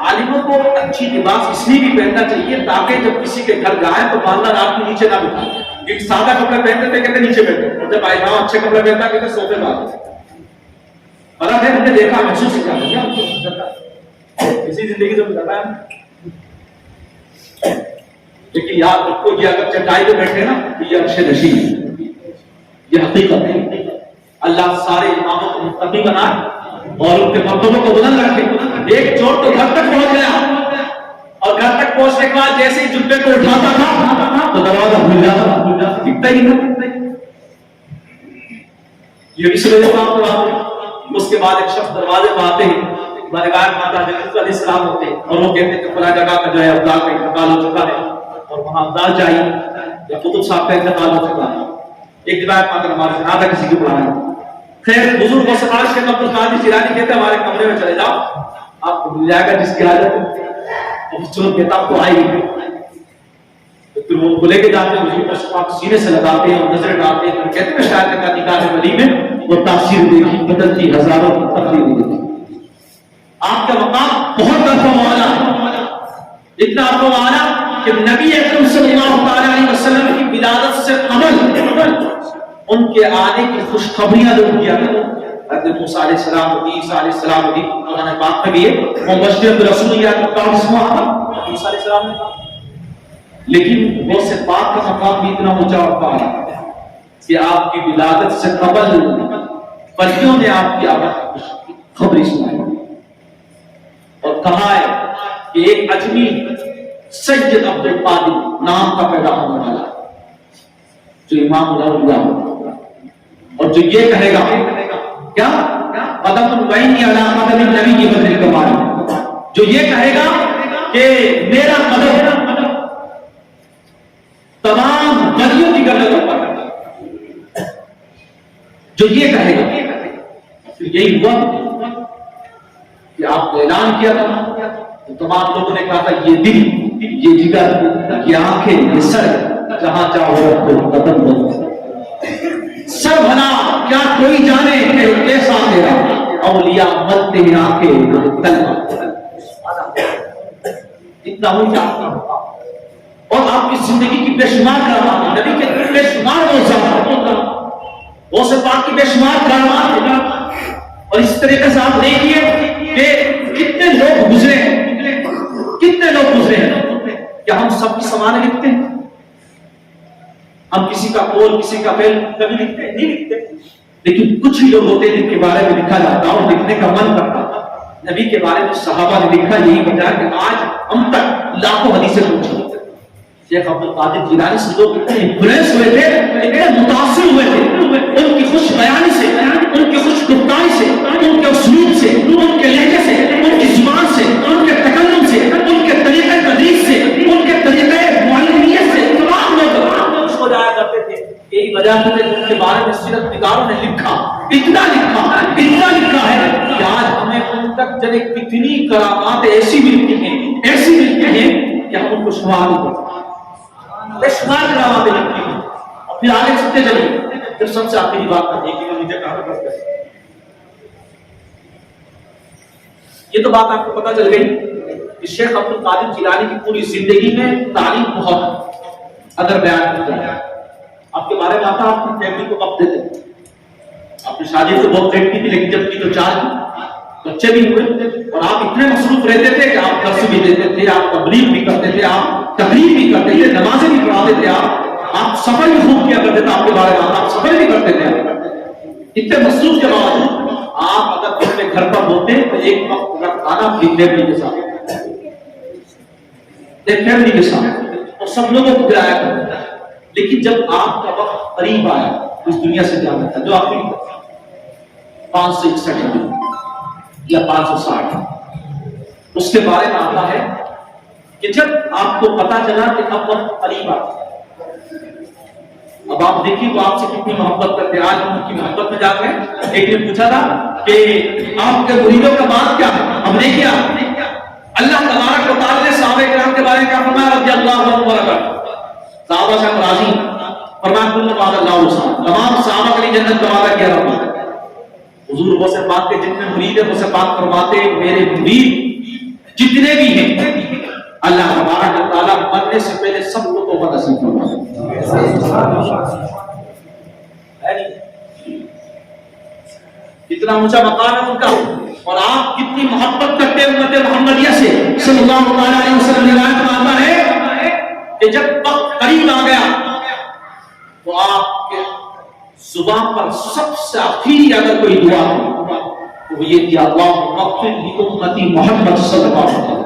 عالموں کو اچھی لباس اس لیے بھی پہننا چاہیے تاکہ جب کسی کے گھر جائیں تو باندھا رات کے نیچے نہ بٹھائے. ایک سادہ کپڑے پہنتے تھے کہتے نیچے بیٹھے, اور جب آئے گاؤں اچھے کپڑے پہنتا کہتے سوفے پر آتے. فرق ہے, ہم نے دیکھا محسوس کیا کسی زندگی سے گزرا ہے. لیکن یاد رکھو یہ اگر چٹائی پہ بیٹھے نا تو یہ عرش نشین ہے, یہ حقیقت ہے. اللہ سارے اماموں کو متقی بنائے اور ان کے مرتبوں کو بلند رکھے. ایک چور تو گھر تک پہنچ گیا, اور گھر تک پہنچنے کے بعد جیسے ہی جبے کو اٹھاتا تھا تو دروازہ کھل جاتا, دکھتا ہی نہیں. یہ بھی سمجھے کام کرواتے. اس کے بعد ایک شخص دروازے پر آتے ہیں, بارگاہ ماتا حضرت علیہ السلام ہوتے ہیں, اور وہ کہتے ہیں کہ فلاں جگہ کا جو ہے ابدال کا انتقال ہو چکا ہے, اور وہاں ابدال چاہیے یا قطب صاحب کا انتقال ہو چکا ہے. ایک روایت پاک ہمارے سے آتا کسی کی بلانا. خیر بزرگوں سے خواہش کے عبد القادر جیلانی کہتے ہیں ہمارے کمرے میں چلے جاؤ, آپ کو مل جائے گا جس کی حاجت ہے. اور چور کہتا آپ کو آئے گی. پھر وہ کو لے کے جاتے ہیں, حضور کو پاک سینے سے لگاتے ہیں اور نظر ڈالتے ہیں. کہتے ہیں شاید کا نکاح ولی میں وہ تاثیر دیکھی, بدلتی ہزاروں کی تقریر دیکھی. آپ کا مقام بہت رفع والا ہے, اتنا رفع والا کہ نبی اکرم صلی اللہ علیہ وسلم کی ولادت سے قبل ان کے آنے کی خوشخبریاں لوگ دیا کرتے. حضرت موسیٰ علیہ السلام اور عیسیٰ علیہ السلام کی قرآن پاک میں بھی ہے مبشر برسول یا کتاب اسمہ عیسیٰ علیہ السلام نے کہا. لیکن وہ سے پاک کا مقام بھی اتنا اونچا ہوتا ہے کہ آپ کی ولادت سے قبل پریوں نے آپ کی آمد کی خبری سنائی اور کہا ہے کہ ایک اجمی سید عبد القادر نام کا پیدا ہونے والا جو امام الاولیاء ہوگا, اور جو یہ کہے گا کیا قدم الوین علی قدم النبی کی بدل کمال, جو یہ کہے گا کہ میرا قدم تمام ولیوں کی گردنوں پر ہے, جو یہ کہے گا. پھر یہی ہوا کہ آپ کو اعلان کیا تھا تو تمام لوگوں نے کہا تھا یہ دل, یہ جگر, یہ آنکھیں, یہ سر, جہاں چاہو رکھو قدم بن. سر بنا کیا کوئی جانے کہ کیسا تیرا اولیاء ملتے ہیں آنکھیں تلوا. اتنا اونچا اور آپ کی زندگی کی بے شمار کرامات, نبی کے بے شمار وہ سے پاک کی بے شمار کرامات. اور اس طریقے سے آپ دیکھیے کہ کتنے لوگ گزرے ہیں, کتنے لوگ گزرے ہیں. کیا ہم سب کی سمانے لکھتے ہیں؟ ہم کسی کا قول کسی کا فعل کبھی لکھتے نہیں لکھتے, لیکن کچھ ہی لوگ ہوتے ہیں جن کے بارے میں لکھا جاتا اور لکھنے کا من کرتا. نبی کے بارے میں صحابہ نے لکھا, یہی وجہ کہ آج ہم تک لاکھوں حدیثیں پہنچی. شیخ عبد القادر جیلانی سے لوگ اتنے انفلوئنس ہوئے تھے, اتنے متاثر ہوئے تھے ان کی خوش بیانی سے, ان کی خوش گفتاری سے, ان کے اسلوب سے, ان کے لہجے سے, ان کی زبان سے, ان کے تکلم سے, ان کے طریقہ تدریس سے, ان کے طریقہ معلومیت سے تمام لوگ خوش ہو جایا کرتے تھے. یہی وجہ ہے کہ ان کے بارے میں سیرت نگاروں نے لکھا, اتنا لکھا ہے کہ آج ہمیں ان تک جنے کتنی کرامات ایسی ملتی ہیں کہ ہم ان کو شمار نہیں کرتے. بے شمار کرامات لکھتی ہیں. اور پھر آگے چلتے چلیے, پھر سب سے آخری بات کرتے ہیں کہ مجھے کہاں پر کرتے ہیں. یہ تو بات آپ کو پتہ چل گئی کہ شیخ عبد القادر جیلانی کی پوری زندگی میں تعلیم بہت ہے. اگر بیان کرتے ہیں آپ کے بارے میں آتا، آپ کی فیملی کو وقت دیتے، آپ نے شادی تو بہت لیٹ کی تھی لیکن جب کی تو 4 بچے بھی ہوئے، اور آپ اتنے مصروف رہتے تھے کہ آپ درس بھی دیتے تھے، آپ تبلیغ بھی کرتے تھے، آپ تقریر بھی کرتے تھے، نمازیں بھی پڑھاتے تھے، آپ سفر بھی خوب کیا کرتے تھے. آپ کے بارے میں آپ سفر بھی کرتے تھے. اتنے مصروف کے باوجود آپ اگر اپنے گھر پر ہوتے تو ایک وقت اگر کھانا بھی فیملی کے ساتھ، ایک فیملی کے ساتھ اور سب لوگوں کو کھلایا کرتے تھے. لیکن جب آپ کا وقت قریب آیا اس دنیا سے جانا تھا، جو آپ کی 561 یا 560، اس کے بارے میں آتا ہے کہ جب آپ کو پتا چلا کہ اب وقت قریب آ، اب آپ دیکھیے وہ آپ سے کتنی محبت کرتے ہیں. آج ہم ان کی محبت میں جا رہے ہیں. ایک نے پوچھا تھا کہ آپ کے مریدوں کا بات کیا ہے؟ ہم نے کیا اللہ تبارک و تعالی نے صحابہ کرام کے بارے میں کیا فرمایا؟ رضی اللہ عنہم ورضوا. صحابہ سے راضی فرمایا کل بعد اللہ وسلم، تمام صحابہ کے لیے جنت کا وعدہ کیا رب نے. حضور وہ سے بات کے جتنے مرید ہیں وہ سے بات فرماتے میرے مرید جتنے بھی ہیں اللہ تبارک و تعالی مرنے سے پہلے سب کو توبہ نصیب فرمائے. کتنا اونچا مقام ہے ان کا. اور آپ کتنی محبت کرتے ہیں امت محمدیہ سے. صلی اللہ علیہ وسلم روایت میں آتا ہے کہ جب وقت قریب آ گیا تو آپ کے زبان پر سب سے آخری اگر کوئی دعا ہو تو یہ کہ اللہم اغفر لامتی محمد صلی اللہ علیہ وسلم،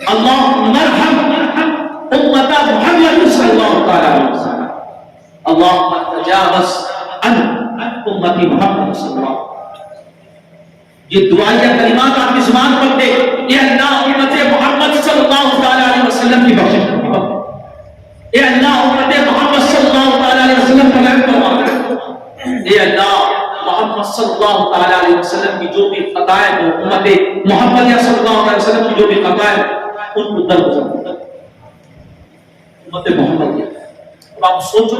اللہم ارحم امت محمد صلی اللہ علیہ وسلم، اللہم تجاوز عن امت محمد صلی اللہ علیہ وسلم. یہ دعائیہ کلمات آپ کی زبان پر دے، اے اللہ امت محمد صلی اللہ علیہ وسلم کی بخشش فرما، اے اللہ امت محمد صلی اللہ علیہ وسلم کا رحم فرما، اے اللہ محمد صلی اللہ علیہ وسلم کی جو بھی خطائیں ہیں، امت محمدیہ صلی اللہ علیہ وسلم کی جو بھی خطائیں ہیں ان کو درگزر کر. امت محمدیہ. اب آپ سوچو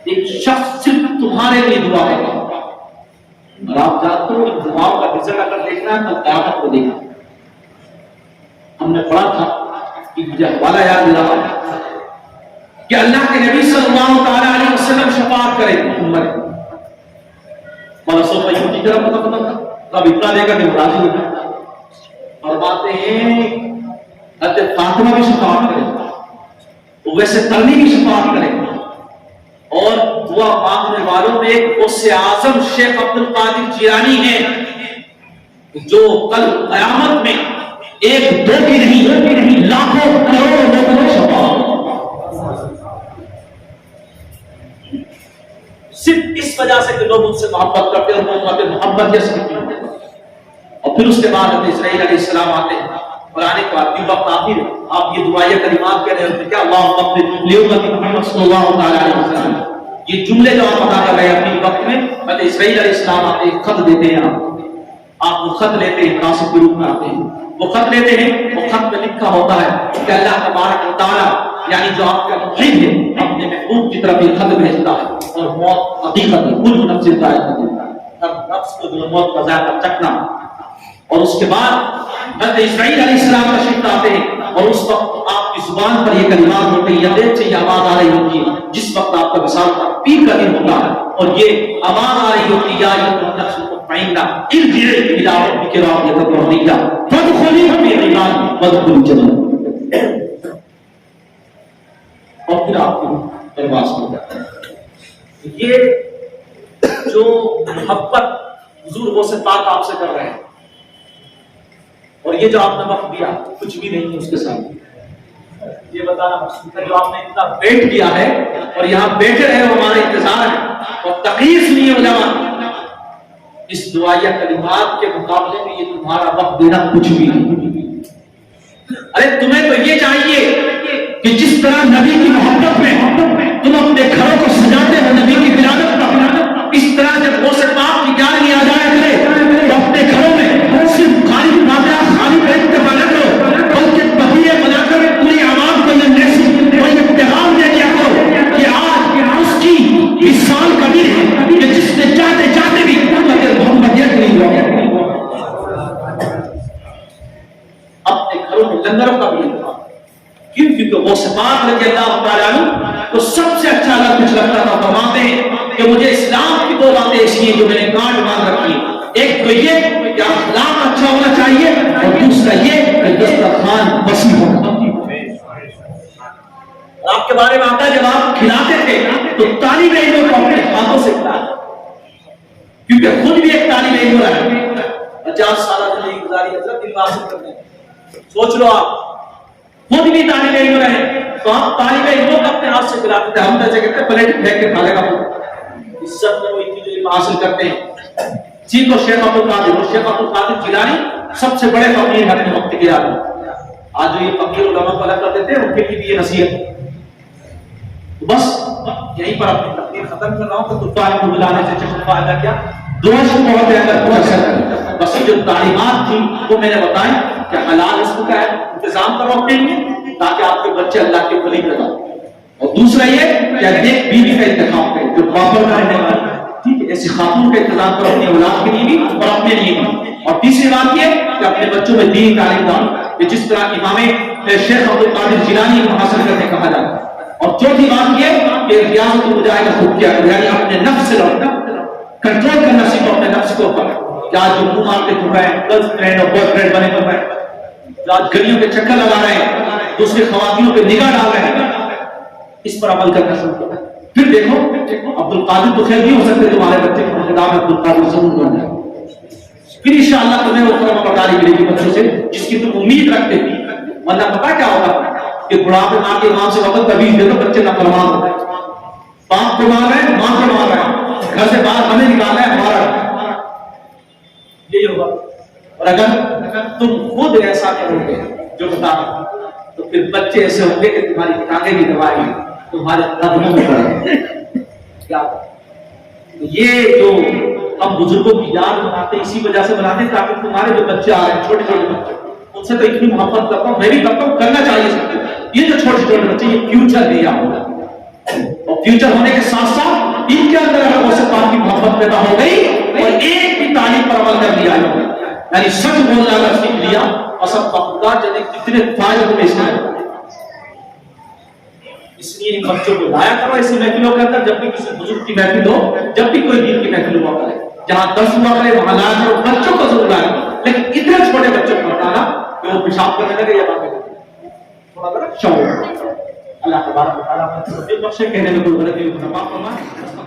ایک شخص صرف تمہارے لیے دعا کرتا ہے اور آپ جانتے ہو ان دعاؤں کا رزلٹ اگر دیکھنا ہے تو قیامت کو دیکھنا. ہم نے پڑھا تھا کہ مجھے حوالہ یاد دلا کہ اللہ کے نبی صلی اللہ علیہ وسلم شفاعت کرے امت والا سو پیوں کی طرف پتہ تھا اب اتنا دے گا کہ راضی ہو جائے. اور باتیں ہیں حضرت فاطمہ بھی شفاعت کرے، ویسے ترنی بھی شفاعت کرے. اور دعا مانگنے والوں میں ایک غوث اعظم شیخ عبد القادر جیلانی ہے جو کل قیامت میں ایک دو کی نہیں لاکھوں کروڑوں لوگوں کو شفاعت صرف اس وجہ سے کہ لوگ ان سے محبت کرتے ہیں اور وہ محبت جیسے. اور پھر اس کے بعد حضرت اسرائیل علیہ السلام آتے ہیں اور آنے کے بعد وقت آخر آپ یہ دعائیہ کلمات کہہ رہے ہیں کیا اللہم اغفر لامتی محمد صلی اللہ علیہ وسلم. یہ جملے جو آپ ادا کر رہے ہیں اپنے وقت میں حضرت اسرائیل علیہ السلام آتے ہیں خط دیتے ہیں. آپ وہ خط لیتے ہیں قاصد کے روپ میں آتے ہیں وہ خط لیتے ہیں. وہ خط میں لکھا ہوتا ہے کہ اللہ تبارک و تعالی یعنی جو آپ کا محب ہے اپنے محبوب کی طرف یہ خط بھیجتا ہے اور موت حقیقت ہے کل نفس ذائقہ ہر نفس کو جو موت کا ذائقہ چکھنا. اور اس کے بعد حضرت اسرائیل علیہ السلام کا شکل آتے ہیں اور اس وقت آپ کی زبان پر یہ کلمات ہوتے ہیں یا دیر سے یہ آواز آ رہی ہوتی ہے جس وقت آپ کا وصال کا پیر کا دن ہوتا ہے اور یہ آواز آ رہی ہوتی ہے یا نفس مطمئنہ ارجعی الی ربک راضیۃ مرضیہ فادخلی فی عبادی وادخلی جنتی. اور پھر آپ کو پرواز ہو جاتا ہے. یہ جو محبت حضور وہ سے پاک آپ سے کر رہے ہیں اور یہ جو آپ نے وقت دیا کچھ بھی نہیں ہے اس کے ساتھ. یہ بتانا مقصود ہے جو آپ نے اتنا ویٹ کیا ہے اور یہاں بیٹھے رہے ہمارا انتظار ہے اور تقریر سنی ہے علماء. اس دعائیہ کلمات کے مقابلے میں یہ تمہارا وقت دینا کچھ بھی نہیں. ارے تمہیں تو یہ چاہیے کہ جس طرح نبی کی محبت میں تم اپنے گھروں کو سجاتے ہو نبی کی ولادت کا، اس طرح جب غوث پاک کی گالی آ جائے کرے تو اپنے گھروں میں صرف خالی بیٹھ کے بنا کرو بلکہ بقیے بنا کر پوری عوام کو یہ میسج اور یہ پیغام دے دیا کرو کہ آج اس کی مثال کا دن ہے کہ جس نے چاہتے بھی محمدیت نہیں ہوا. گھروں میں لنگروں کا بھی انتظام. کیوں؟ کیونکہ وہ پاک رضی اللہ تعالیٰ عنہ تو سب سے اچھا اگر کچھ لگتا تھا فرماتے ہیں کہ مجھے اسلام کی دو باتیں ایسی ہیں جو میں نے کاٹ مان رکھی. ایک تو یہ کہ اخلاق اچھا ہونا چاہیے اور دوسرا یہ کہ دسترخوان وسیع ہونا. آپ کے بارے میں آتا ہے جب آپ کھلاتے تھے تو طالب علموں کو اپنے ہاتھوں سے کھلاتے کیونکہ خود بھی ایک طالب علم رہا ہے. 50 سالہ زندگی گزاری حضرت علم حاصل کرنے. سوچ لو آپ خود بھی طالب علم رہے تو آپ طالب علموں کو اپنے ہاتھ سے کھلاتے تھے. ہم تو ایسے کہتے ہیں پلیٹ پھینک کے کھا لے گا. عزت میں وہی جو علم حاصل کرتے ہیں. جی کو شیخ عبد القادر جیلانی سب سے بڑے فقیر ہیں اپنے وقت کے آدمی. آج جو یہ فقیر علماء کو الگ کر دیتے ہیں ان کے لیے یہ نصیحت. بس یہیں پر اپنی تقریر ختم کر رہا ہوں کہ طالب کو بلانے سے چشم فائدہ کیا دوست کو بہت اندر پہنچ. بس جو تعلیمات تھی وہ میں نے بتائی کہ حلال رزق کا انتظام کرو اپنے لیے تاکہ آپ کے بچے اللہ کے ولی پیدا ہوں. اور دوسرا یہ کہ نیک بیوی کا انتخاب کریں جو بابر کا رہنے والی ہے. ٹھیک ہے, ایسی خاتون کا انتظام کرو اپنی اولاد کے لیے بھی اور اپنے لیے بھی. اور تیسری بات یہ کہ اپنے بچوں میں دینی تعلیم دو جس طرح امام شیخ عبد القادر جیلانی کو حاصل کرنے کہا جاتا ہے. اور چوتھی بات یہ کہ ریاضت المجاہد خود کیا یعنی اپنے نفس سے لڑنا کنٹرول کرنا سیکھو اپنے نفس کو اوپر. آج جو منہ مار کے گھوم رہے ہیں گرل فرینڈ اور بوائے فرینڈ بنے کر رہے ہیں, آج گلیوں کے چکر لگا رہے ہیں, دوسری خواتینوں پہ نگاہ ڈال رہے ہیں, اس پر عمل کرنا شروع کریں. پھر دیکھو عبد القادر تو خیر نہیں ہو سکتے تمہارے بچے کو خطاب عبد القادر ضرور بن جائے. پھر انشاءاللہ تمہیں وہ کرم برداری ملے گی بچوں سے جس کی تم امید رکھتے تھی. ورنہ پتا کیا ہوگا کہ بڑھاپے ماں کے امام سے وقت تبیز دے دو بچے نہ فرمان ہوتے ہیں. باپ کو مار رہے ہیں, ماں کو مار رہے ہیں, گھر سے باہر ہمیں نکالنا ہے ہمارا یہی ہوگا. اور اگر تم خود ایسا کرو گے جو بتا تو پھر بچے ایسے ہوں گے کہ تمہاری ٹانگیں بھی دبائیں گے تمہارے قدموں میں پڑیں گے. کیا یہ جو ہم بزرگوں کی یاد بناتے اسی وجہ سے بناتے تاکہ تمہارے جو بچے آ رہے ہیں چھوٹے چھوٹے بچے ان سے تو اتنی محبت کرتا ہوں, میں بھی کرتا ہوں, کرنا چاہیے سب کو. یہ جو چھوٹے چھوٹے بچے یہ فیوچر ہے آپ کا, اور فیوچر ہونے کے ساتھ ساتھ ان کے اندر اگر وہ سے پاک کی محبت پیدا ہو گئی اور ایک بھی تعلیم پر عمل کر لیا یعنی سچ بولنا اگر سیکھ لیا اور سب خدا جانے کتنے فائدے تمہیں اس میں. اس لیے ان بچوں کو لایا کرو ایسی محفلوں کے اندر. جب بھی کسی بزرگ کی محفل ہو, جب بھی کوئی دین کی محفل ہوا کرے, جہاں درس ہوا کرے وہاں لایا کرو. بچوں کو ضرور لایا کرو, لیکن اتنے چھوٹے بچوں کو بتانا کہ وہ پیشاب کرنے لگے یا باتیں کرنے تھوڑا ذرا شعور. اللہ تبارک و تعالیٰ اپنے بخشے کہنے میں کوئی غلطی نہ فرمائے.